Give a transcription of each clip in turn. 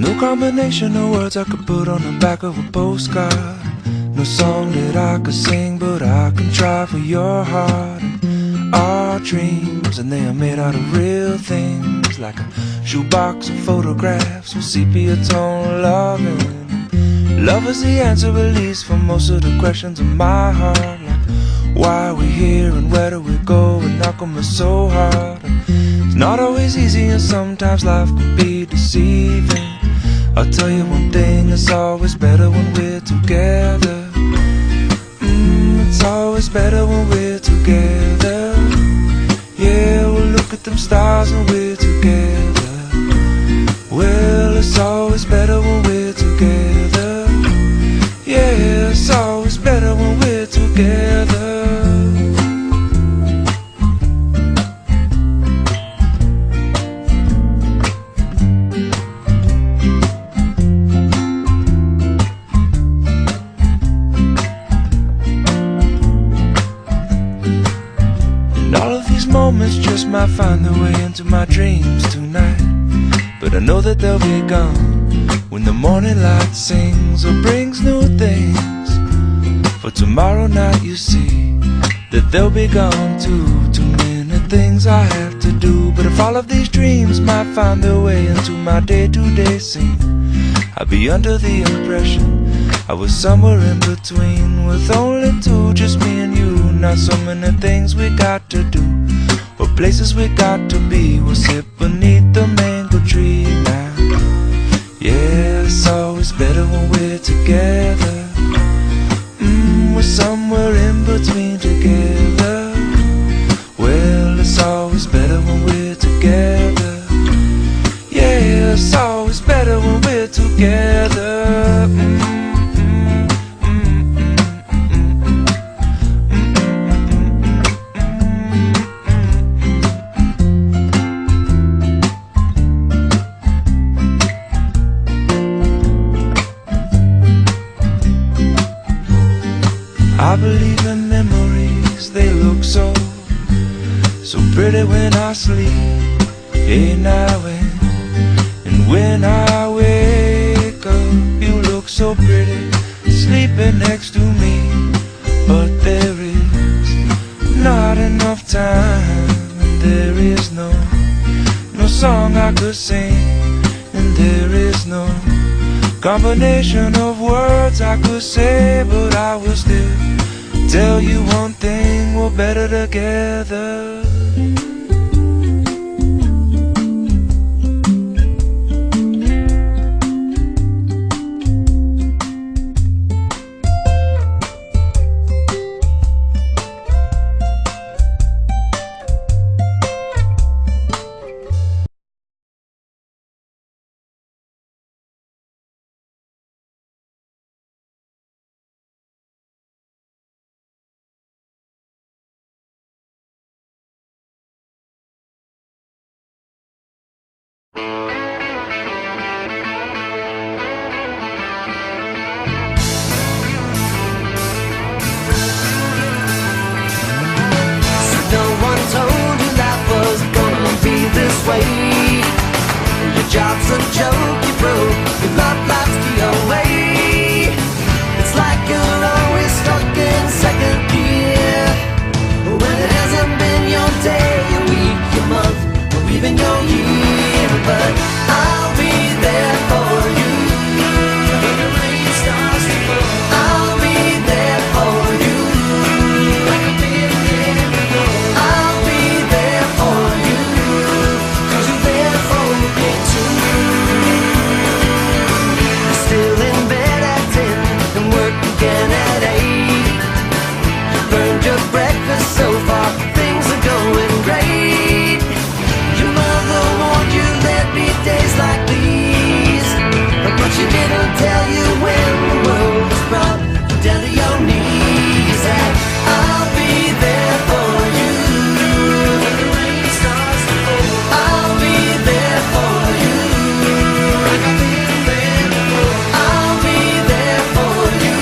No combination of words I could put on the back of a postcard. No song that I could sing, but I can try for your heart. And our dreams, and they are made out of real things, like a shoebox of photographs with sepia tone loving. Love is the answer, at least, for most of the questions in my heart. Like, why are we here and where do we go, and how come it's so hard? And it's not always easy, and sometimes life can be deceiving. I'll tell you one thing, it's always better when we're together. It's always better when we're together. Yeah, we'll look at them stars when we're together. Well, it's always better when we're together. Yeah, it's always better when we're together. Moments just might find their way into my dreams tonight, but I know that they'll be gone when the morning light sings or brings new things. For tomorrow night you see that they'll be gone too. Too many things I have to do, but if all of these dreams might find their way into my day-to-day scene, I'd be under the impression I was somewhere in between, with only two, just me and you. Not so many things we got to do, or places we got to be. We'll sit beneath the mango tree now. Yeah, it's always better when we're together. We're somewhere in between together. Well, it's always better when we're together. Yeah, it's always better when we're together. I believe in memories, they look so pretty when I sleep. Hey, now and when I wake up, you look so pretty sleeping next to me. But there is not enough time, and there is no song I could sing, and there is no combination of words I could say, but I will still tell you one thing, we're better together. Your job's a joke, you broke, your love life's the away. It's like you're always stuck in second gear, when it hasn't been your day, your week, your month, or even your year. But I'll be there for you when the rain starts to fall. I'll be there for you like I've been there before. I'll be there for you, 'cause you're there for me too. You're still in bed at 10 and work again at 8. You burned your breakfast so far, things are going great. Your mother warned you there'd be days like these, but she didn't tell you when the world was brought down to your knees. And I'll be there for you when the rain starts to fall. I'll be there for you like I've been there before. I'll be there for you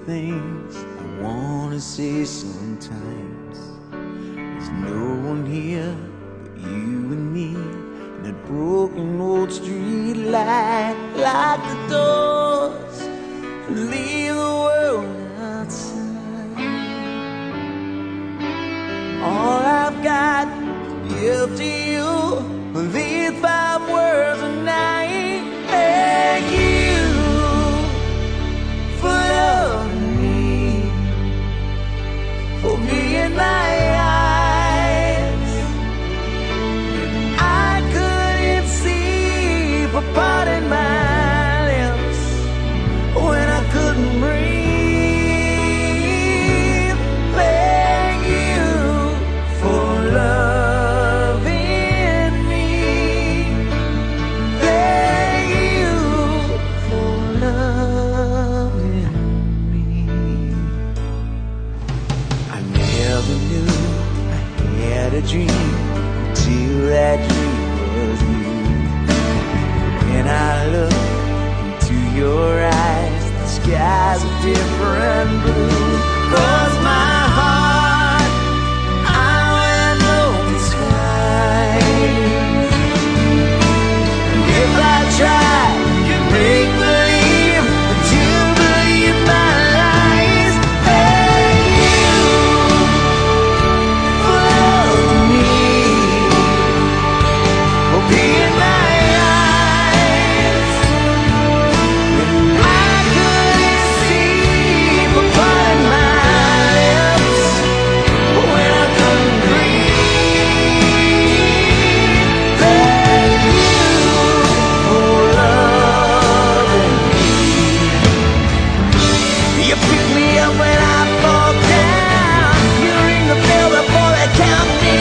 things I wanna say sometimes. There's no one here but you and me, and that broken old street light. Lock the doors and leave the world outside. All I've got to give to you are these 5 words, and I thank you for loving me, for being my eyes. I couldn't see, for parting my lips when I couldn't breathe. Thank you for loving me. Thank you for loving me. I never knew I had a dream until that dream was you. When I look into your eyes, the skies are different blue. 'Cause my heart, I went open skies. If I tried to make believe that you believe my lies, thank you for loving me, for being my eyes. I couldn't see, for parting my lips when I couldn't breathe. Thank you for loving me. You pick me up when I fall down. You ring the bell before they count me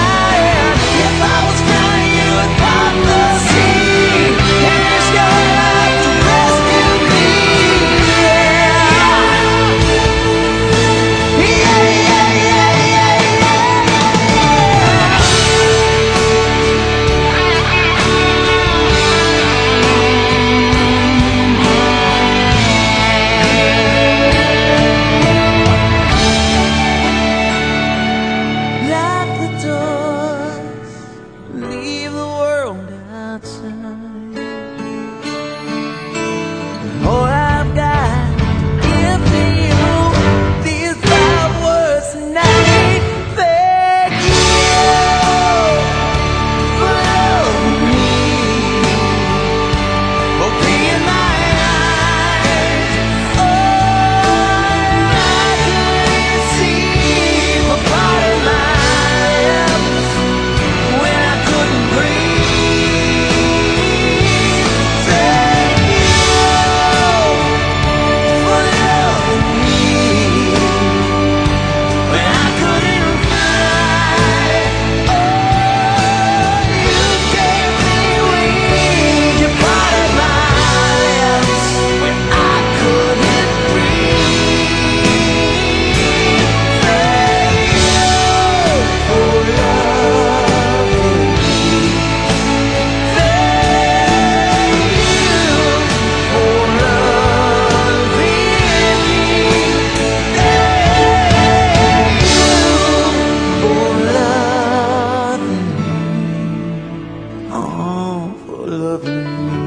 out. If I was drowning, you would part the sea and risk your life to rescue me. Yeah, yeah, yeah, yeah, yeah, yeah. Lock the doors, leave the world outside. All I've got to give to you, these 5 words tonight. Thank you for loving me, for being my eyes. Oh, I couldn't see, for parting my lips when I couldn't breathe. Thank you for loving me when I couldn't fly. Oh, you gave me wings, you parted my lips when I couldn't breathe. Thank you for loving me. Thank you for loving me. Thank you for loving me. Oh, for loving me.